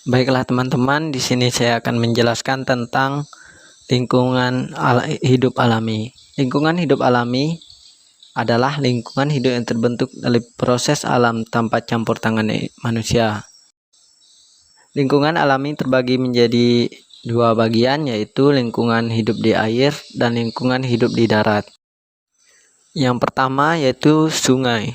Baiklah teman-teman, di sini saya akan menjelaskan tentang lingkungan hidup alami. Lingkungan hidup alami adalah lingkungan hidup yang terbentuk dari proses alam tanpa campur tangan manusia. Lingkungan alami terbagi menjadi dua bagian, yaitu lingkungan hidup di air dan lingkungan hidup di darat. Yang pertama yaitu sungai.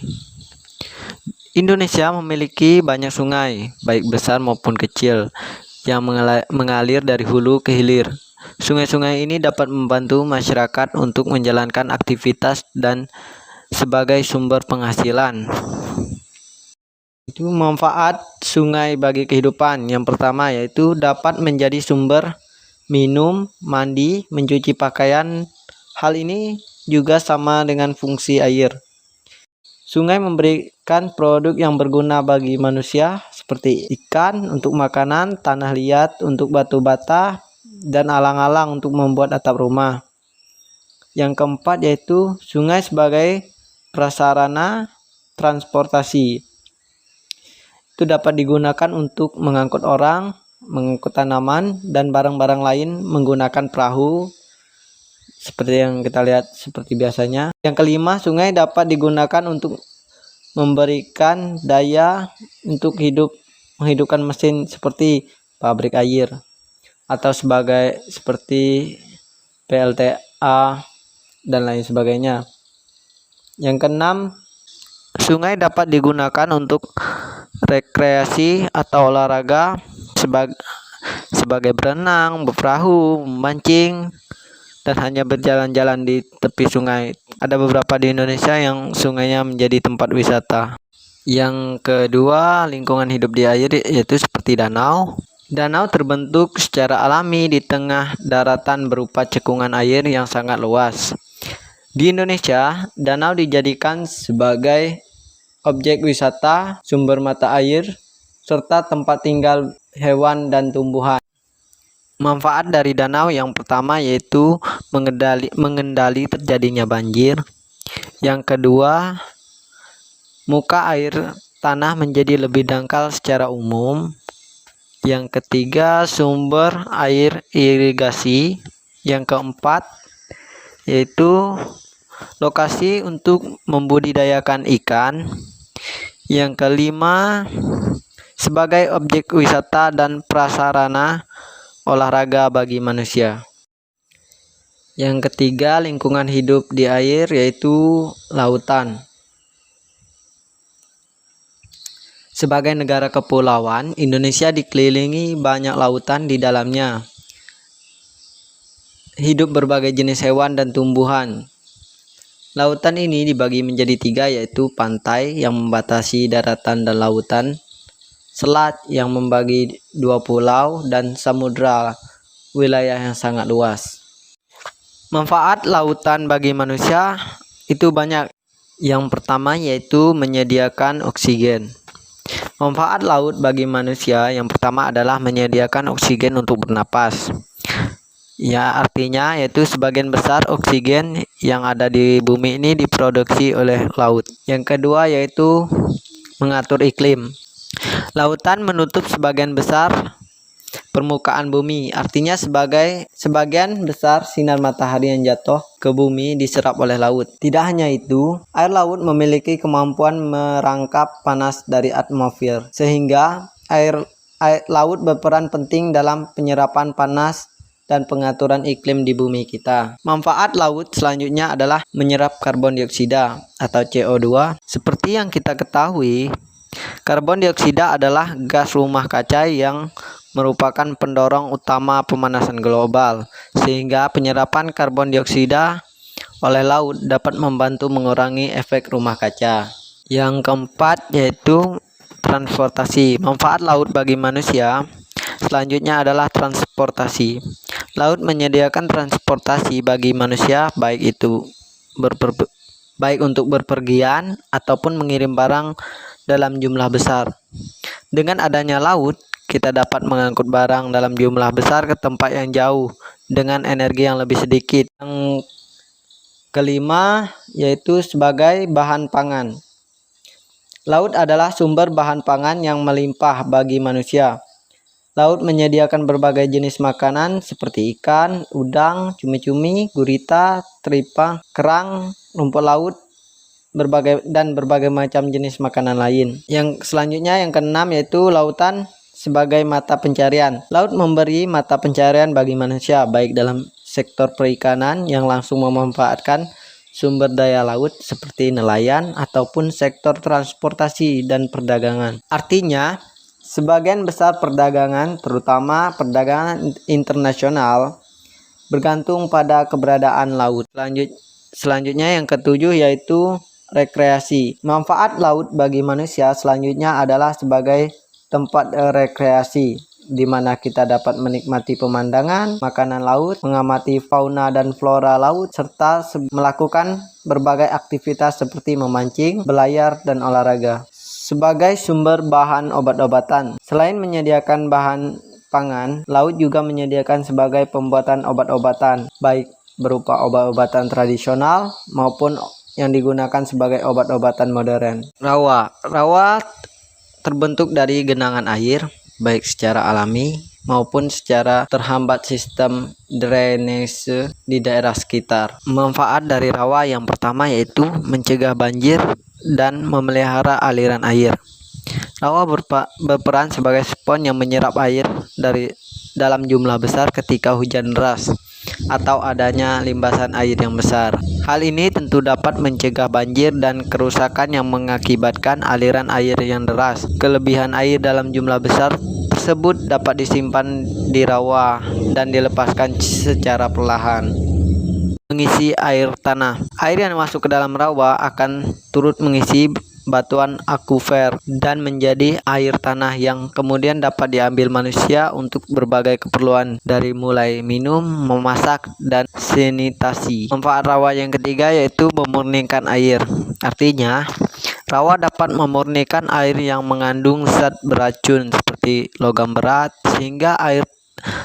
Indonesia memiliki banyak sungai, baik besar maupun kecil, yang mengalir dari hulu ke hilir. Sungai-sungai ini dapat membantu masyarakat untuk menjalankan aktivitas dan sebagai sumber penghasilan. Itu manfaat sungai bagi kehidupan. Yang pertama yaitu dapat menjadi sumber minum, mandi, mencuci pakaian. Hal ini juga sama dengan fungsi air. Sungai memberikan produk yang berguna bagi manusia seperti ikan untuk makanan, tanah liat untuk batu bata, dan alang-alang untuk membuat atap rumah. Yang keempat yaitu sungai sebagai prasarana transportasi. Itu dapat digunakan untuk mengangkut orang, mengangkut tanaman, dan barang-barang lain menggunakan perahu seperti yang kita lihat seperti biasanya. Yang kelima, sungai dapat digunakan untuk memberikan daya untuk menghidupkan mesin seperti pabrik air atau seperti PLTA dan lain sebagainya. Yang keenam, sungai dapat digunakan untuk rekreasi atau olahraga sebagai berenang, berperahu, memancing, dan hanya berjalan-jalan di tepi sungai. Ada beberapa di Indonesia yang sungainya menjadi tempat wisata. Yang kedua, lingkungan hidup di air yaitu seperti danau. Danau terbentuk secara alami di tengah daratan berupa cekungan air yang sangat luas. Di Indonesia, danau dijadikan sebagai objek wisata, sumber mata air, serta tempat tinggal hewan dan tumbuhan. Manfaat dari danau yang pertama yaitu mengendali terjadinya banjir. Yang kedua, muka air tanah menjadi lebih dangkal secara umum. Yang ketiga, sumber air irigasi. Yang keempat, yaitu lokasi untuk membudidayakan ikan. Yang kelima, sebagai objek wisata dan prasarana olahraga bagi manusia. Yang ketiga, lingkungan hidup di air yaitu lautan. Sebagai negara kepulauan, Indonesia dikelilingi banyak lautan di dalamnya. Hidup berbagai jenis hewan dan tumbuhan. Lautan ini dibagi menjadi tiga, yaitu pantai yang membatasi daratan dan lautan, selat yang membagi dua pulau, dan samudra, wilayah yang sangat luas. Manfaat lautan bagi manusia itu banyak. Yang pertama yaitu menyediakan oksigen. Manfaat laut bagi manusia yang pertama adalah menyediakan oksigen untuk bernapas. Ya, artinya yaitu sebagian besar oksigen yang ada di bumi ini diproduksi oleh laut. Yang kedua yaitu mengatur iklim. Lautan menutup sebagian besar permukaan bumi, artinya sebagian besar sinar matahari yang jatuh ke bumi diserap oleh laut. Tidak hanya itu, air laut memiliki kemampuan merangkap panas dari atmosfer, sehingga air laut berperan penting dalam penyerapan panas dan pengaturan iklim di bumi kita. Manfaat laut selanjutnya adalah menyerap karbon dioksida atau CO2. Seperti yang kita ketahui, karbon dioksida adalah gas rumah kaca yang merupakan pendorong utama pemanasan global, sehingga penyerapan karbon dioksida oleh laut dapat membantu mengurangi efek rumah kaca. Yang keempat yaitu transportasi. Manfaat laut bagi manusia selanjutnya adalah transportasi. Laut menyediakan transportasi bagi manusia, baik untuk berpergian ataupun mengirim barang dalam jumlah besar. Dengan adanya laut, kita dapat mengangkut barang dalam jumlah besar ke tempat yang jauh dengan energi yang lebih sedikit. Yang kelima yaitu sebagai bahan pangan. Laut adalah sumber bahan pangan yang melimpah bagi manusia. Laut menyediakan berbagai jenis makanan seperti ikan, udang, cumi-cumi, gurita, teripang, kerang, rumput laut, berbagai macam jenis makanan lain. Yang selanjutnya yang keenam yaitu lautan sebagai mata pencarian. Laut memberi mata pencarian bagi manusia, baik dalam sektor perikanan yang langsung memanfaatkan sumber daya laut seperti nelayan ataupun sektor transportasi dan perdagangan. Artinya, sebagian besar perdagangan, terutama perdagangan internasional, bergantung pada keberadaan laut. Selanjutnya yang ketujuh yaitu rekreasi. Manfaat laut bagi manusia selanjutnya adalah sebagai tempat rekreasi, di mana kita dapat menikmati pemandangan, makanan laut, mengamati fauna dan flora laut, serta melakukan berbagai aktivitas seperti memancing, berlayar, dan olahraga. Sebagai sumber bahan obat-obatan, selain menyediakan bahan pangan, laut juga menyediakan sebagai pembuatan obat-obatan, baik berupa obat-obatan tradisional maupun yang digunakan sebagai obat-obatan modern. Rawa terbentuk dari genangan air, baik secara alami maupun secara terhambat sistem drainase di daerah sekitar. Manfaat dari rawa yang pertama yaitu mencegah banjir dan memelihara aliran air. Rawa berperan sebagai spons yang menyerap air dari dalam jumlah besar ketika hujan deras atau adanya limpasan air yang besar. Hal ini tentu dapat mencegah banjir dan kerusakan yang mengakibatkan aliran air yang deras. Kelebihan air dalam jumlah besar tersebut dapat disimpan di rawa dan dilepaskan secara perlahan. Mengisi air tanah. Air yang masuk ke dalam rawa akan turut mengisi batuan akuifer dan menjadi air tanah yang kemudian dapat diambil manusia untuk berbagai keperluan dari mulai minum, memasak, dan sanitasi. Manfaat rawa yang ketiga yaitu memurnikan air. Artinya, rawa dapat memurnikan air yang mengandung zat beracun seperti logam berat sehingga air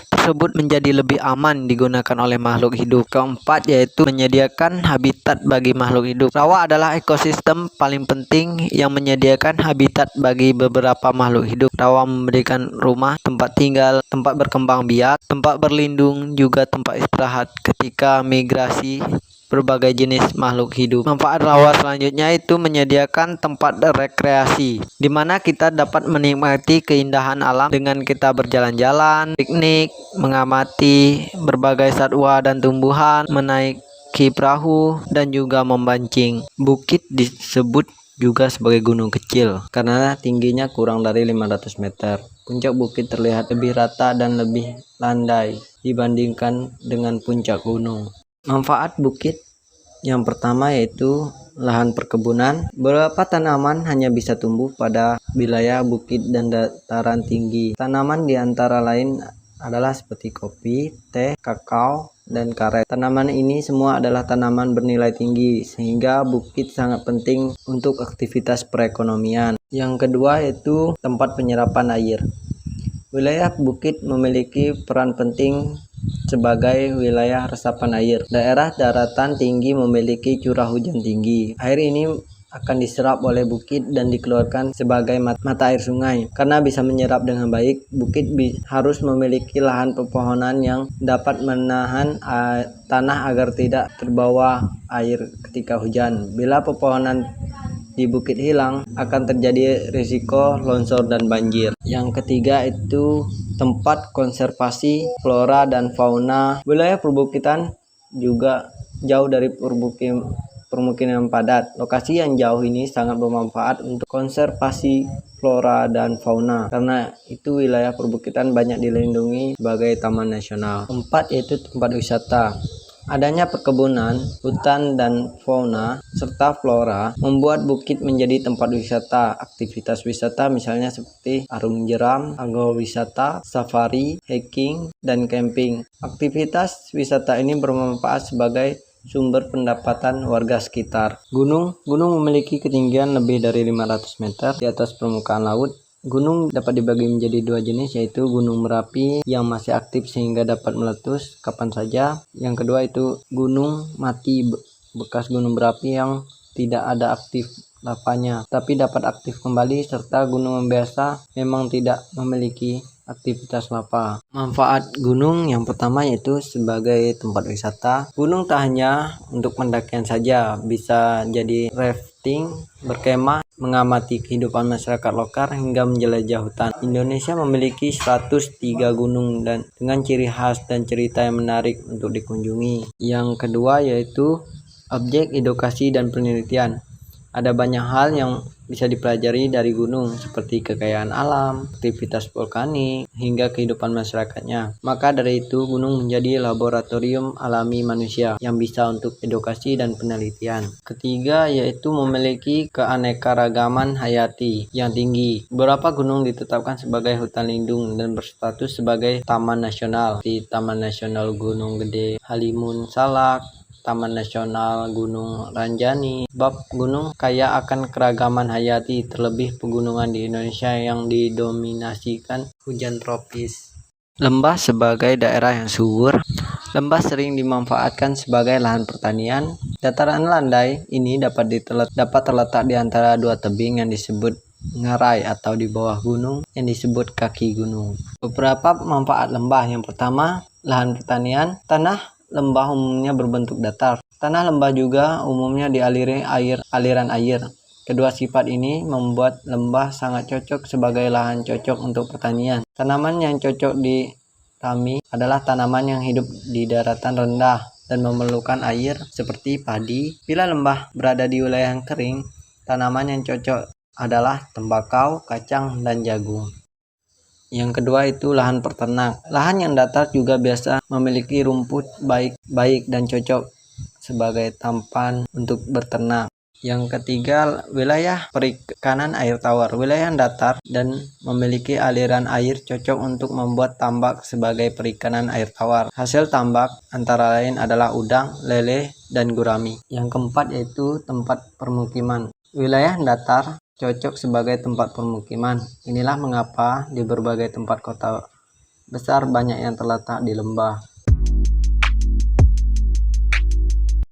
tersebut menjadi lebih aman digunakan oleh makhluk hidup. Keempat yaitu menyediakan habitat bagi makhluk hidup. Rawa adalah ekosistem paling penting yang menyediakan habitat bagi beberapa makhluk hidup. Rawa memberikan rumah, tempat tinggal, tempat berkembang biak, tempat berlindung, juga tempat istirahat ketika migrasi berbagai jenis makhluk hidup. Manfaat rawa selanjutnya itu menyediakan tempat rekreasi, di mana kita dapat menikmati keindahan alam dengan kita berjalan-jalan, piknik, mengamati berbagai satwa dan tumbuhan, menaiki perahu, dan juga memancing. Bukit disebut juga sebagai gunung kecil karena tingginya kurang dari 500 meter. Puncak bukit terlihat lebih rata dan lebih landai dibandingkan dengan puncak gunung. Manfaat bukit yang pertama yaitu lahan perkebunan. Beberapa tanaman hanya bisa tumbuh pada wilayah bukit dan dataran tinggi. Tanaman di antara lain adalah seperti kopi, teh, kakao, dan karet. Tanaman ini semua adalah tanaman bernilai tinggi sehingga bukit sangat penting untuk aktivitas perekonomian. Yang kedua yaitu tempat penyerapan air. Wilayah bukit memiliki peran penting sebagai wilayah resapan air. Daerah daratan tinggi memiliki curah hujan tinggi. Air ini akan diserap oleh bukit dan dikeluarkan sebagai mata air sungai. Karena bisa menyerap dengan baik, bukit harus memiliki lahan pepohonan yang dapat menahan tanah agar tidak terbawa air ketika hujan. Bila pepohonan di bukit hilang, akan terjadi risiko longsor dan banjir. Yang ketiga itu tempat konservasi flora dan fauna. Wilayah perbukitan juga jauh dari permukiman padat. Lokasi yang jauh ini sangat bermanfaat untuk konservasi flora dan fauna karena itu wilayah perbukitan banyak dilindungi sebagai taman nasional. Keempat yaitu tempat wisata. Adanya perkebunan, hutan dan fauna serta flora membuat bukit menjadi tempat wisata. Aktivitas wisata misalnya seperti arung jeram, agrowisata, safari, hiking, dan camping. Aktivitas wisata ini bermanfaat sebagai sumber pendapatan warga sekitar. Gunung memiliki ketinggian lebih dari 500 meter di atas permukaan laut. Gunung dapat dibagi menjadi dua jenis, yaitu Gunung Merapi yang masih aktif sehingga dapat meletus kapan saja. Yang kedua itu gunung mati, bekas gunung berapi yang tidak ada aktif lavanya, tapi dapat aktif kembali, serta gunung biasa memang tidak memiliki aktivitas lava. Manfaat gunung yang pertama yaitu sebagai tempat wisata. Gunung tak hanya untuk pendakian saja, bisa jadi rafting, berkemah, mengamati kehidupan masyarakat lokal hingga menjelajah hutan. Indonesia memiliki 103 gunung dan dengan ciri khas dan cerita yang menarik untuk dikunjungi. Yang kedua yaitu objek edukasi dan penelitian. Ada banyak hal yang bisa dipelajari dari gunung, seperti kekayaan alam, aktivitas vulkanik, hingga kehidupan masyarakatnya. Maka dari itu, gunung menjadi laboratorium alami manusia yang bisa untuk edukasi dan penelitian. Ketiga, yaitu memiliki keanekaragaman hayati yang tinggi. Beberapa gunung ditetapkan sebagai hutan lindung dan berstatus sebagai taman nasional, di Taman Nasional Gunung Gede, Halimun Salak, Taman Nasional Gunung Ranjani. Sebab gunung kaya akan keragaman hayati, terlebih pegunungan di Indonesia yang didominasikan hujan tropis. Lembah sebagai daerah yang subur. Lembah sering dimanfaatkan sebagai lahan pertanian. Dataran landai ini dapat terletak di antara dua tebing yang disebut ngarai atau di bawah gunung yang disebut kaki gunung. Beberapa manfaat lembah. Yang pertama, lahan pertanian. Tanah lembah umumnya berbentuk datar. Tanah lembah juga umumnya dialiri aliran air. Kedua sifat ini membuat lembah sangat cocok sebagai lahan cocok untuk pertanian. Tanaman yang cocok ditanami adalah tanaman yang hidup di daratan rendah dan memerlukan air seperti padi. Bila lembah berada di wilayah yang kering, tanaman yang cocok adalah tembakau, kacang, dan jagung. Yang kedua itu lahan peternak. Lahan yang datar juga biasa memiliki rumput baik dan cocok sebagai tampan untuk berternak. Yang ketiga, wilayah perikanan air tawar. Wilayah yang datar dan memiliki aliran air cocok untuk membuat tambak sebagai perikanan air tawar. Hasil tambak antara lain adalah udang, lele, dan gurami. Yang keempat yaitu tempat permukiman. Wilayah datar cocok sebagai tempat permukiman. Inilah mengapa di berbagai tempat kota besar banyak yang terletak di lembah.